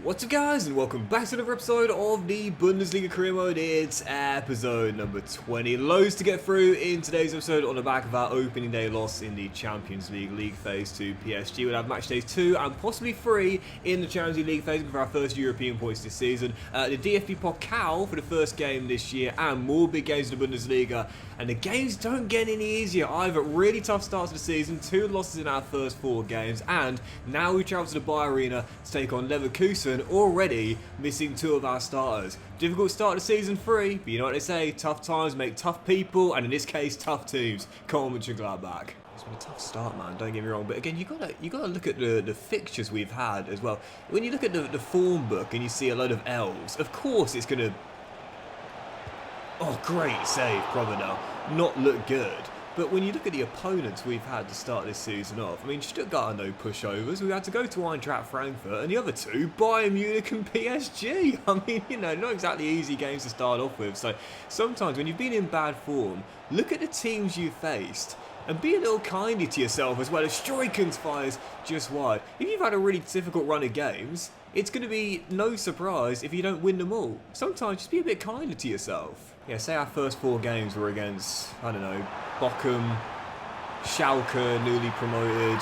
What's up guys, and welcome back to another episode of the Bundesliga career mode. It's episode number 20. Loads to get through in today's episode on the back of our opening day loss in the Champions League phase to PSG. We'll have match days 2 and possibly 3 in the Champions League phase for our first European points this season. The DFB Pokal for the first game this year, and more big games in the Bundesliga. And the games don't get any easier either. Really tough starts to the season, 2 losses in our first 4 games, and now we travel to the Bayer Arena to take on Leverkusen, already missing 2 of our starters. Difficult start to season 3, but you know what they say, tough times make tough people, and in this case, tough teams. Come on, Gladbach. It's been a tough start, man, don't get me wrong, but again, you gotta look at the fixtures we've had as well. When you look at the form book and you see a load of L's, of course it's gonna... Oh, great save, Provenel. Not look good. But when you look at the opponents we've had to start this season off, I mean, Stuttgart are no pushovers. We had to go to Eintracht Frankfurt, and the other 2, Bayern Munich and PSG. I mean, you know, not exactly easy games to start off with. So sometimes when you've been in bad form, look at the teams you've faced and be a little kinder to yourself as well. As Strikens fires just wide. If you've had a really difficult run of games, it's going to be no surprise if you don't win them all. Sometimes just be a bit kinder to yourself. Yeah, say our first 4 games were against, I don't know, Bochum, Schalke, newly promoted,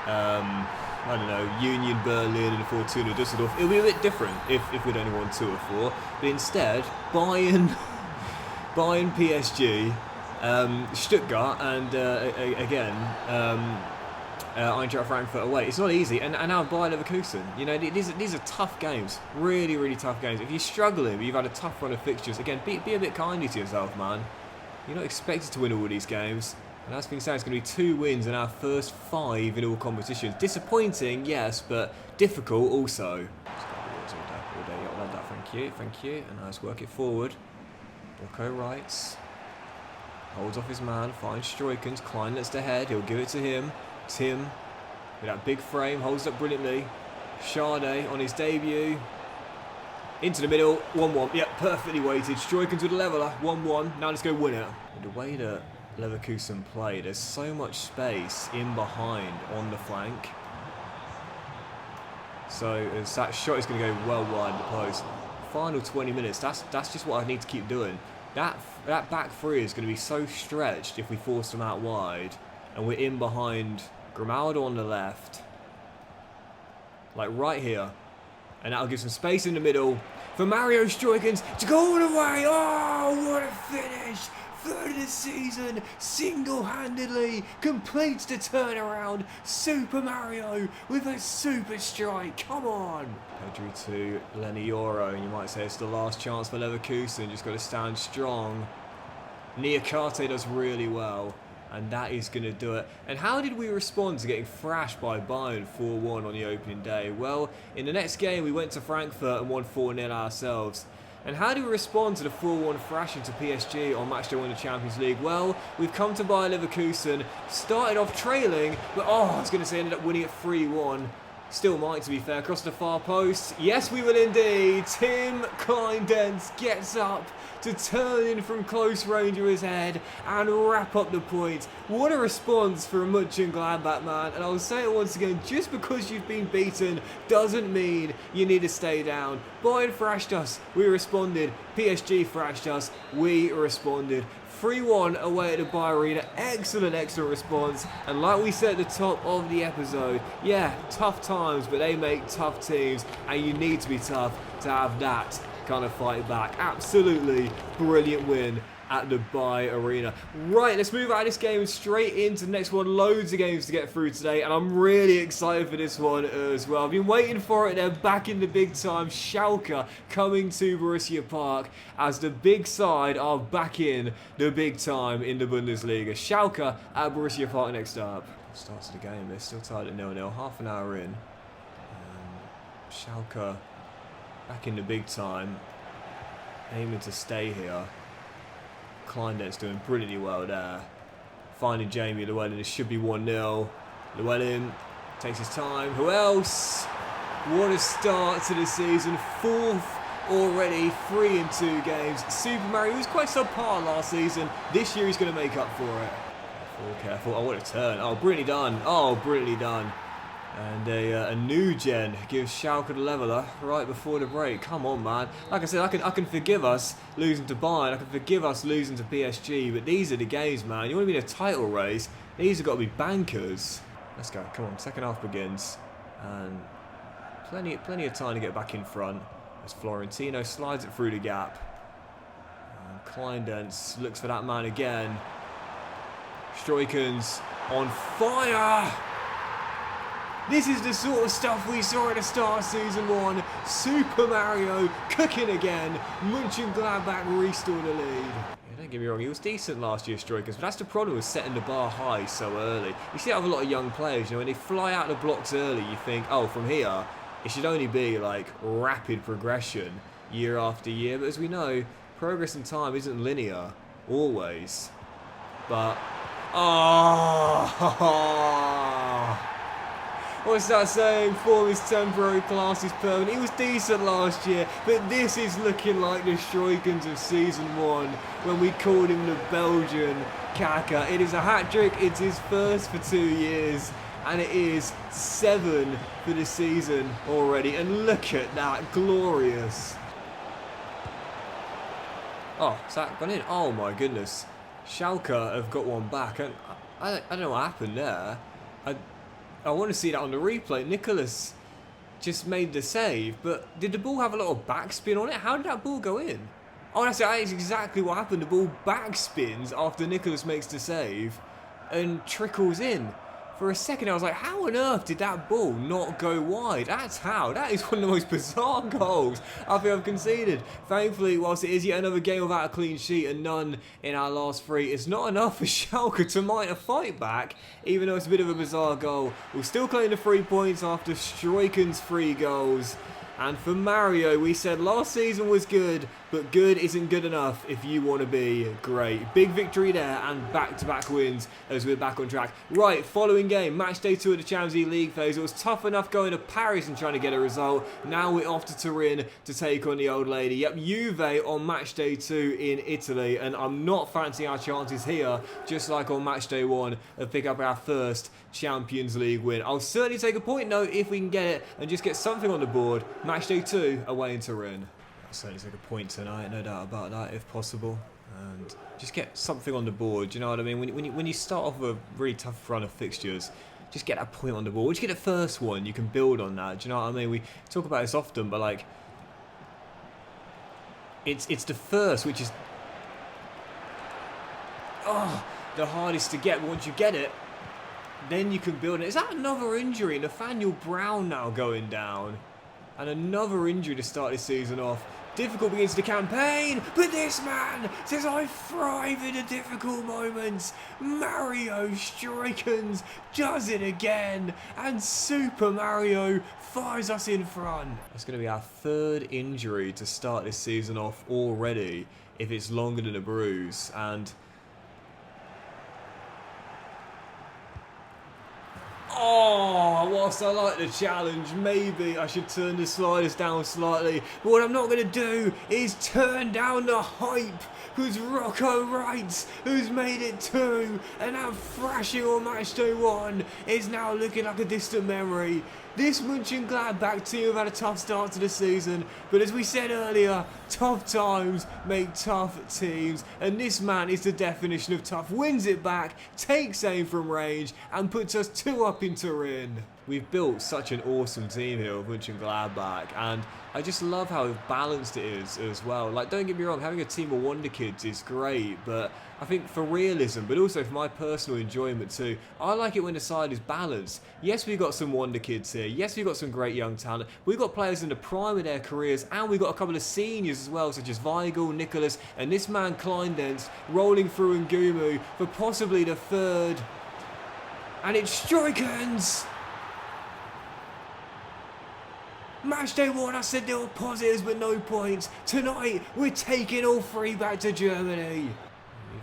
I don't know, Union Berlin and Fortuna Düsseldorf. It'll be a bit different if we'd only won 2 or 4. But instead, Bayern PSG, Stuttgart, and Eintracht Frankfurt away. It's not easy, and now Bayer Leverkusen. You know, these are tough games, really, really tough games. If you're struggling, but you've had a tough run of fixtures, again, be a bit kinder to yourself, man. You're not expected to win all these games, and as being said, it's going to be 2 wins in our first 5 in all competitions. Disappointing, yes, but difficult also. Thank you, and let's work it forward. Bocco rights, holds off his man, finds Strikens, Klein lets the head, he'll give it to him. Tim, with that big frame, holds up brilliantly. Sade on his debut. Into the middle, 1-1. Yep, perfectly weighted. Strikens with a leveller, 1-1. Now let's go win it. The way that Leverkusen play, there's so much space in behind on the flank. So as that shot is going to go well wide the post. Final 20 minutes, that's just what I need to keep doing. That back 3 is going to be so stretched if we force them out wide. And we're in behind Grimaldo on the left. Like right here. And that'll give some space in the middle for Mario Strikens to go all the way. Oh, what a finish. 3rd of the season. Single-handedly completes the turnaround. Super Mario with a super strike. Come on. Pedri to Lenny Yoro. And you might say it's the last chance for Leverkusen. Just got to stand strong. Niakate does really well. And that is going to do it. And how did we respond to getting thrashed by Bayern 4-1 on the opening day? Well, in the next game, we went to Frankfurt and won 4-0 ourselves. And how do we respond to the 4-1 thrashing to PSG on match day 1 of the Champions League? Well, we've come to Bayer Leverkusen, started off trailing, but I was going to say ended up winning at 3-1. Still might, to be fair, across the far post. Yes, we will indeed. Tim Kleindens gets up to turn in from close range of his head and wrap up the point. What a response for a Gladbach, man. And I'll say it once again, just because you've been beaten doesn't mean you need to stay down. Bayern thrashed us, we responded. PSG thrashed us, we responded. 3-1 away at the Bayer Arena. Excellent response. And like we said at the top of the episode, yeah, tough times, but they make tough teams, and you need to be tough to have that kind of fight back. Absolutely brilliant win at the Bayer Arena. Right, let's move out of this game and straight into the next one. Loads of games to get through today, and I'm really excited for this one as well. I've been waiting for it. They're back in the big time. Schalke coming to Borussia Park as the big side are back in the big time in the Bundesliga. Schalke at Borussia Park next up. Starts the game. They're still tied at 0-0. Half an hour in. Schalke back in the big time. Aiming to stay here. Kleindens doing brilliantly well there. Finding Jamie Llewellyn. It should be 1-0. Llewellyn takes his time. Who else? What a start to the season. 4th already. 3 in 2 games. Super Mario was quite subpar last season. This year he's going to make up for it. Careful. Oh, what a turn. Oh, brilliantly done. Oh, brilliantly done. And a new gen gives Schalke the leveller right before the break. Come on, man. Like I said, I can forgive us losing to Bayern. I can forgive us losing to PSG. But these are the games, man. You want to be in a title race, these have got to be bankers. Let's go. Come on. Second half begins. And plenty of time to get back in front. As Florentino slides it through the gap. And Kleindens looks for that man again. Struiken's on fire! This is the sort of stuff we saw at the start of Season 1. Super Mario cooking again. Mönchengladbach restore the lead. Yeah, don't get me wrong, he was decent last year, Struikens, but that's the problem with setting the bar high so early. You see that with a lot of young players, you know, when they fly out the blocks early, you think, oh, from here, it should only be like rapid progression year after year. But as we know, progress in time isn't linear, always. But, what's that saying? Form is temporary, class is permanent. He was decent last year, but this is looking like the Struikens of Season 1 when we called him the Belgian Kaka. It is a hat-trick, it's his first for 2 years, and it is 7 for the season already. And look at that, glorious. Oh, is that gone in? Oh my goodness. Schalke have got one back, and I don't know what happened there. I want to see that on the replay. Nicholas just made the save, but did the ball have a lot of backspin on it? How did that ball go in? Oh, that is exactly what happened. The ball backspins after Nicholas makes the save and trickles in. For a second, I was like, how on earth did that ball not go wide? That's how. That is one of the most bizarre goals I think I've conceded. Thankfully, whilst it is yet another game without a clean sheet and none in our last 3, it's not enough for Schalke to mount a fight back, even though it's a bit of a bizarre goal. We'll still claim the 3 points after Struiken's 3 goals. And for Mario, we said last season was good, but good isn't good enough if you want to be great. Big victory there and back-to-back wins as we're back on track. Right, following game, match day 2 of the Champions League phase. It was tough enough going to Paris and trying to get a result. Now we're off to Turin to take on the old lady. Yep, Juve on match day 2 in Italy, and I'm not fancying our chances here, just like on match day 1, of pick up our first Champions League win. I'll certainly take a point though if we can get it and just get something on the board. Match day 2 away in Turin. I'll certainly take a point tonight, no doubt about that, if possible. And just get something on the board, do you know what I mean? When you start off with a really tough run of fixtures, just get that point on the board. Once you get the first one, you can build on that, do you know what I mean? We talk about this often, but like, it's the first which is the hardest to get, but once you get it, then you can build it. Is that another injury? Nathaniel Brown now going down. And another injury to start this season off. Difficult begins the campaign, but this man says I thrive in the difficult moments. Mario Struikens does it again, and Super Mario fires us in front. That's going to be our 3rd injury to start this season off already, if it's longer than a bruise. And whilst I like the challenge, maybe I should turn the sliders down slightly. But what I'm not going to do is turn down the hype. Because Rocco Wright, who's made it 2, and that thrashing on match day 1 is now looking like a distant memory. This Mönchengladbach team have had a tough start to the season, but as we said earlier, tough times make tough teams, and this man is the definition of tough. Wins it back, takes aim from range, and puts us 2 up in Turin. We've built such an awesome team here with Mönchengladbach, and I just love how balanced it is as well. Like, don't get me wrong, having a team of wonder kids is great, but I think for realism, but also for my personal enjoyment too, I like it when the side is balanced. Yes, we've got some wonder kids here. Yes, we've got some great young talent. We've got players in the prime of their careers, and we've got a couple of seniors as well, such as Weigl, Nicholas, and this man Kleindens rolling through Ngumu for possibly the 3rd. And it's Struikens! Match day 1, I said there were positives but no points. Tonight, we're taking all 3 back to Germany.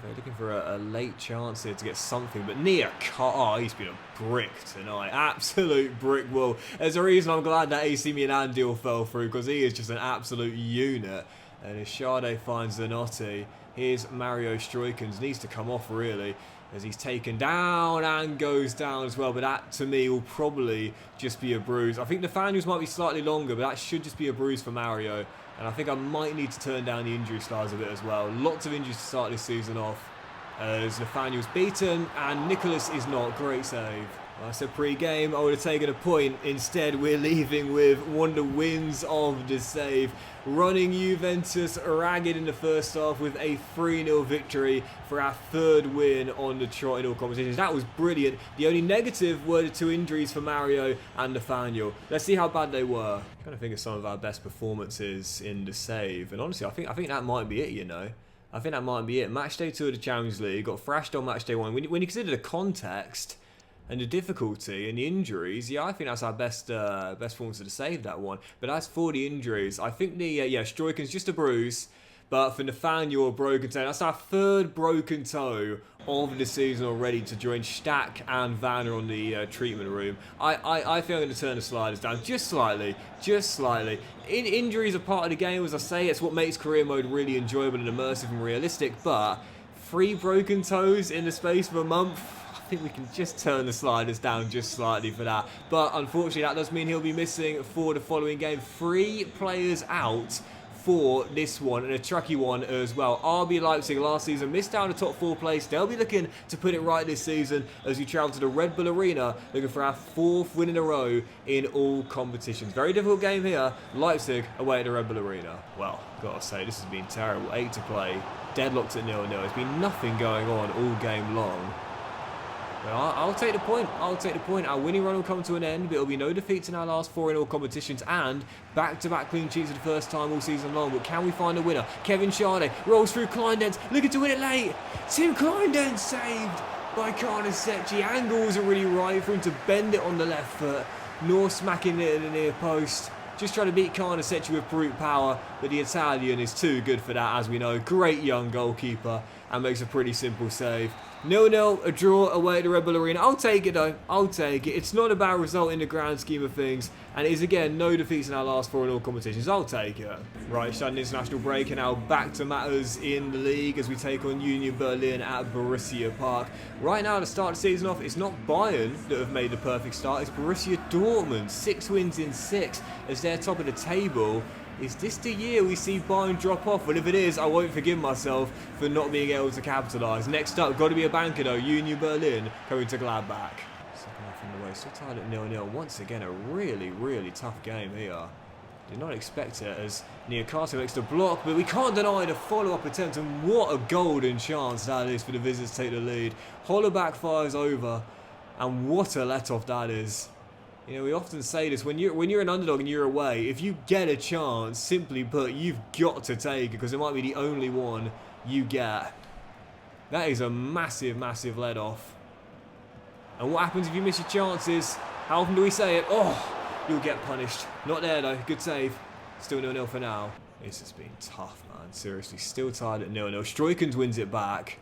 They're looking for a late chance here to get something, but he's been a brick tonight. Absolute brick wall. There's a reason I'm glad that AC Milan deal fell through, because he is just an absolute unit. And as Sade finds Zanotti, here's Mario Struikens. Needs to come off, really. as he's taken down and goes down as well. But that, to me, will probably just be a bruise. I think the Nathaniel's might be slightly longer, but that should just be a bruise for Mario. And I think I might need to turn down the injury stars a bit as well. Lots of injuries to start this season off, as Nathaniel's beaten and Nicholas is not. Great save. I said pre-game I would have taken a point. Instead, we're leaving with one of the wins of the save. Running Juventus ragged in the first half with a 3-0 victory for our third win on the trot in all competitions. That was brilliant. The only negative were the 2 injuries for Mario and Nathaniel. Let's see how bad they were. I'm trying to think of some of our best performances in the save. And honestly, I think that might be it, you know. I think that might be it. Match day 2 of the Champions League. Got thrashed on match day 1. When you consider the context and the difficulty and the injuries, yeah, I think that's our best performance to save, that one. But as for the injuries, I think the Struyken's just a bruise, but for Nathaniel, a broken toe. That's our 3rd broken toe of the season already, to join Stack and Vanner on the treatment room. I think I'm going to turn the sliders down just slightly. Injuries are part of the game, as I say. It's what makes career mode really enjoyable and immersive and realistic. But 3 broken toes in the space of a month, I think we can just turn the sliders down just slightly for that. But unfortunately, that does mean he'll be missing for the following game. 3 players out for this one, and a tricky one as well. RB Leipzig last season missed out on the top 4 place. They'll be looking to put it right this season as we travel to the Red Bull Arena, looking for our 4th win in a row in all competitions. Very difficult game here. Leipzig away at the Red Bull Arena. Well, gotta say, this has been terrible. 8 to play, deadlocked at 0-0. There's been nothing going on all game long. Well, I'll take the point. Our winning run will come to an end, but it'll be no defeats in our last 4 in all competitions, and back-to-back clean sheets for the first time all season long. But can we find a winner? Kevin Schalke rolls through Kleindens, looking to win it late. Tim Kleindens saved by Carnesecchi. Angle wasn't really right for him to bend it on the left foot, nor smacking it in the near post. Just trying to beat Carnesecchi with brute power, but the Italian is too good for that, as we know. Great young goalkeeper, and makes a pretty simple save. 0-0, a draw away at the Red Bull Arena. I'll take it though, I'll take it. It's not a bad result in the grand scheme of things, and it is again no defeats in our last 4 in all competitions. I'll take it. Right, sudden international break, and now back to matters in the league as we take on Union Berlin at Borussia Park. Right now, to start the season off, it's not Bayern that have made the perfect start, it's Borussia Dortmund. 6 wins in 6 as they're top of the table. Is this the year we see Bayern drop off? Well, if it is, I won't forgive myself for not being able to capitalise. Next up, got to be a banker though. Union Berlin coming to Gladbach. Second half in the way, still tied at 0-0. Once again, a really tough game here. Did not expect it as Niakate makes the block, but we can't deny the follow-up attempt, and what a golden chance that is for the visitors to take the lead. Hollaback fires over, and what a let-off that is. You know, we often say this, when you're an underdog and you're away, if you get a chance, simply put, you've got to take it, because it might be the only one you get. That is a massive let-off. And what happens if you miss your chances? How often do we say it? Oh, you'll get punished. Not there though, good save. Still 0-0 for now. This has been tough, man, seriously. Still tied at 0-0. Struyken wins it back.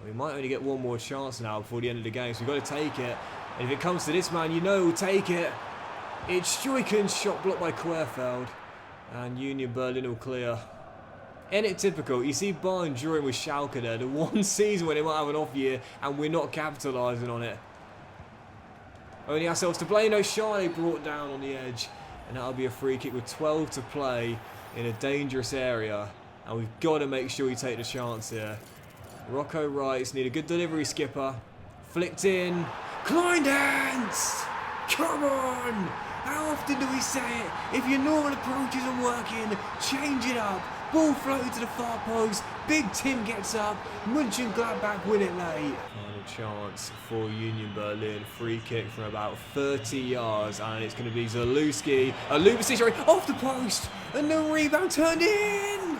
We might only get one more chance now before the end of the game, so we've got to take it. And if it comes to this man, you know we'll take it. It's Struyken's shot blocked by Querfeld. And Union Berlin will clear. Ain't it typical? You see Bayern drawing with Schalke there. The one season where they might have an off year and we're not capitalising on it. Only ourselves to blame. No, Schalke brought down on the edge. And that'll be a free kick with 12 to play in a dangerous area. And we've got to make sure we take the chance here. Rocco Rice, need a good delivery, skipper. Flicked in. Kleindens! Come on! How often do we say it? If your normal approach isn't working, change it up. Ball floated to the far post. Big Tim gets up. Mönchengladbach win it late. Final chance for Union Berlin. Free kick from about 30 yards. And it's going to be Zalewski. A Lubicic off the post. And the rebound turned in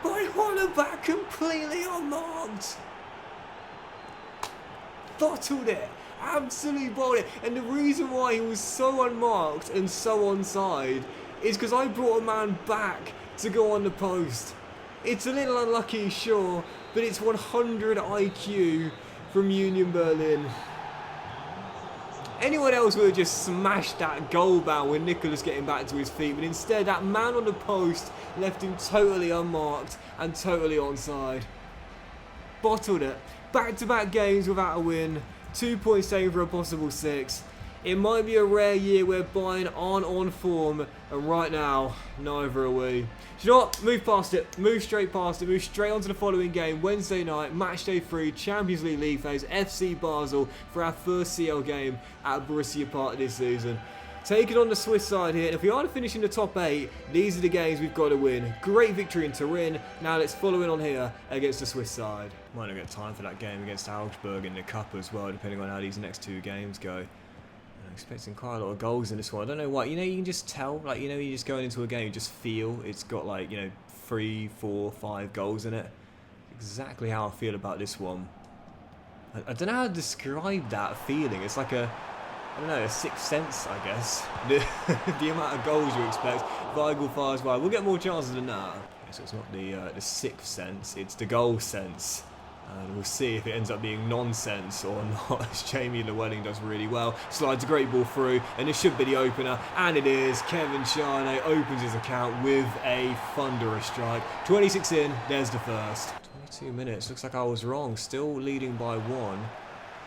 by Hollaback, completely unmarked. Bottled it. Absolutely bottled it. And the reason why he was so unmarked and so onside is because I brought a man back to go on the post. It's a little unlucky, sure, but it's 100 IQ from Union Berlin. Anyone else would have just smashed that goal bound with Nicholas getting back to his feet, but instead that man on the post left him totally unmarked and totally onside. Bottled it. back-to-back games without a win. 2 points taken for a possible 6. It might be a rare year where Bayern aren't on form, and right now, neither are we. Do you know what? Move past it. Move straight past it. Move straight on to the following game. Wednesday night, match day 3, Champions League league phase, FC Basel for our first CL game at Borussia Park this season. Taking on the Swiss side here, and if we are to finish in the top 8, these are the games we've got to win. Great victory in Turin. Now let's follow in on here against the Swiss side. Might not get time for that game against Augsburg in the Cup as well, depending on how these next 2 games go. I'm expecting quite a lot of goals in this one. I don't know why. You know, you can just tell, like, you know, you're just going into a game, you just feel it's got, like, you know, 3, 4, 5 goals in it. Exactly how I feel about this one. I don't know how to describe that feeling. It's like a, I don't know, a sixth sense, I guess. The amount of goals you expect. Weigl fires wide. We'll get more chances than that. Okay, so it's not the sixth sense, it's the goal sense. And we'll see if it ends up being nonsense or not, as Jamie Llewellyn does really well. Slides a great ball through, and this should be the opener. And it is. Kevin Schalke opens his account with a thunderous strike. 26 in, there's the first. 22 minutes, looks like I was wrong. Still leading by 1.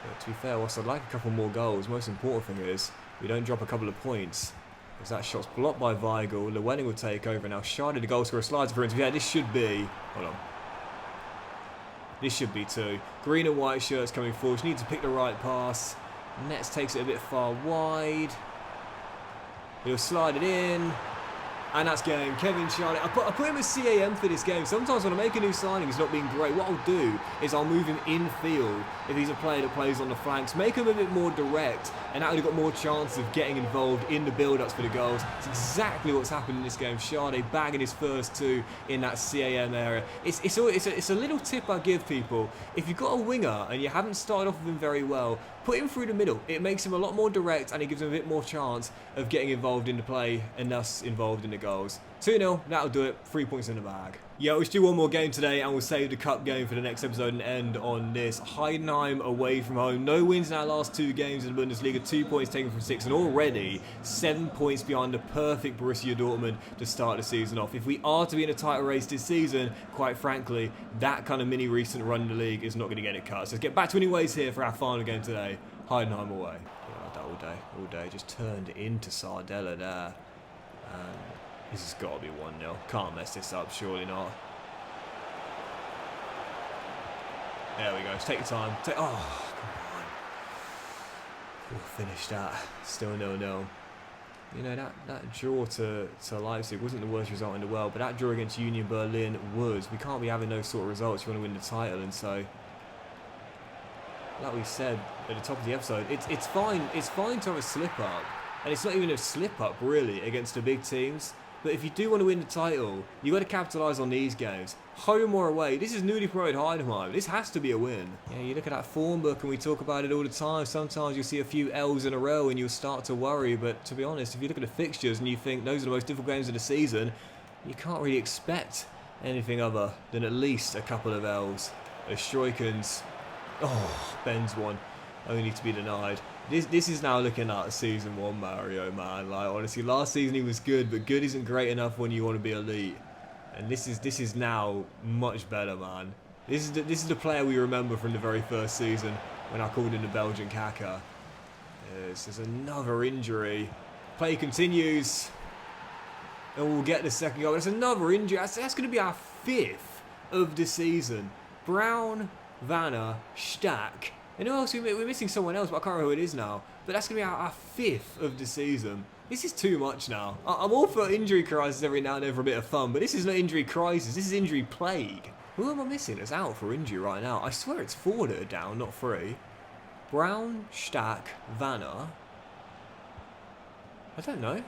But to be fair, whilst I'd like a couple more goals, most important thing is we don't drop a couple of points. As that shot's blocked by Weigl, Llewellyn will take over. Now Schalke, the goal scorer, slides for him. Yeah, this should be... Hold on. This should be 2. Green and white shirts coming forward. Just need to pick the right pass. Nets takes it a bit far wide. He'll slide it in. And that's game. Kevin Schalke. I put him as CAM for this game. Sometimes when I make a new signing, he's not being great. What I'll do is I'll move him infield if he's a player that plays on the flanks. Make him a bit more direct. And that would have got more chance of getting involved in the build-ups for the goals. It's exactly what's happened in this game. Schalke bagging his first 2 in that CAM area. It's a little tip I give people. If you've got a winger and you haven't started off with him very well, put him through the middle. It makes him a lot more direct and it gives him a bit more chance of getting involved in the play and thus involved in the goals. 2-0, that'll do it. 3 points in the bag. Yeah, we'll do one more game today and we'll save the cup game for the next episode and end on this. Heidenheim away from home. No wins in our last 2 games in the Bundesliga. 2 points taken from 6 and already 7 points behind the perfect Borussia Dortmund to start the season off. If we are to be in a title race this season, quite frankly, that kind of mini recent run in the league is not going to get it cut. So let's get back to winning ways here for our final game today. Heidenheim away. Yeah, that all day. Just turned into Sardella there. This has got to be 1-0. Can't mess this up, surely not. There we go. Just take your time. Oh, come on. We'll finish that. Still 0-0. You know, that draw to Leipzig wasn't the worst result in the world, but that draw against Union Berlin was. We can't be having those sort of results if you want to win the title, and so... Like we said at the top of the episode, it's fine. It's fine to have a slip up, and it's not even a slip up really against the big teams. But if you do want to win the title, you got to capitalise on these games, home or away. This is newly promoted Heidenheim. This has to be a win. Yeah, you look at that form book, and we talk about it all the time. Sometimes you'll see a few L's in a row, and you'll start to worry. But to be honest, if you look at the fixtures and you think those are the most difficult games of the season, you can't really expect anything other than at least a couple of L's. The Stroikens. Oh, Ben's one, only to be denied. This is now looking at season 1 Mario, man. Like, honestly, last season he was good, but good isn't great enough when you want to be elite. And this is now much better, man. This is the player we remember from the very first season when I called in the Belgian Kaka. This is another injury. Play continues, and we'll get the second goal. It's another injury. That's going to be our 5th of the season. Brown, Vanna, Stack. And who else? We're missing someone else, but I can't remember who it is now. But that's going to be our 5th of the season. This is too much now. I'm all for injury crisis every now and then for a bit of fun, but this is not injury crisis. This is injury plague. Who am I missing that's out for injury right now? I swear it's 4 that are down, not 3. Brown, Stack, Vanna. I don't know.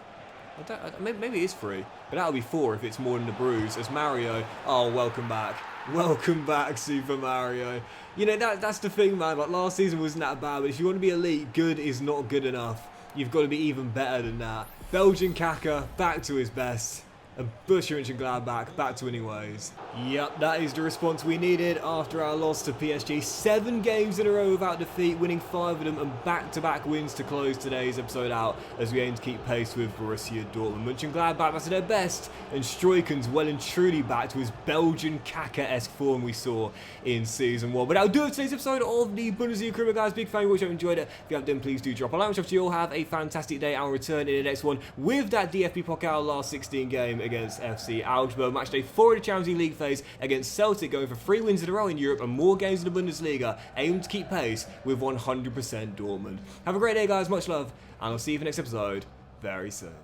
Maybe it is 3, but that'll be 4 if it's more than the bruise. As Mario, oh, welcome back. Welcome back, Super Mario. You know, that's the thing, man. Like, last season wasn't that bad, but if you want to be elite, good is not good enough. You've got to be even better than that. Belgian Kaka, back to his best. And Borussia Mönchengladbach back to winning ways. Yep, that is the response we needed after our loss to PSG. 7 games in a row without defeat, winning 5 of them, and back-to-back wins to close today's episode out as we aim to keep pace with Borussia Dortmund. Mönchengladbach back to their best, and Struiken's well and truly back to his Belgian Kaka-esque form we saw in Season 1. But that'll do it for today's episode of the Bundesliga Criminal, guys. Big fan of you, hope you enjoyed it. If you have done, please do drop a like. Much you all have a fantastic day. I'll return in the next one with that DFB Pokal last 16 game against FC Augsburg. Matchday 4 of the Champions League phase against Celtic, going for 3 wins in a row in Europe and more games in the Bundesliga, aim to keep pace with 100% Dortmund. Have a great day, guys. Much love, and I'll see you for the next episode very soon.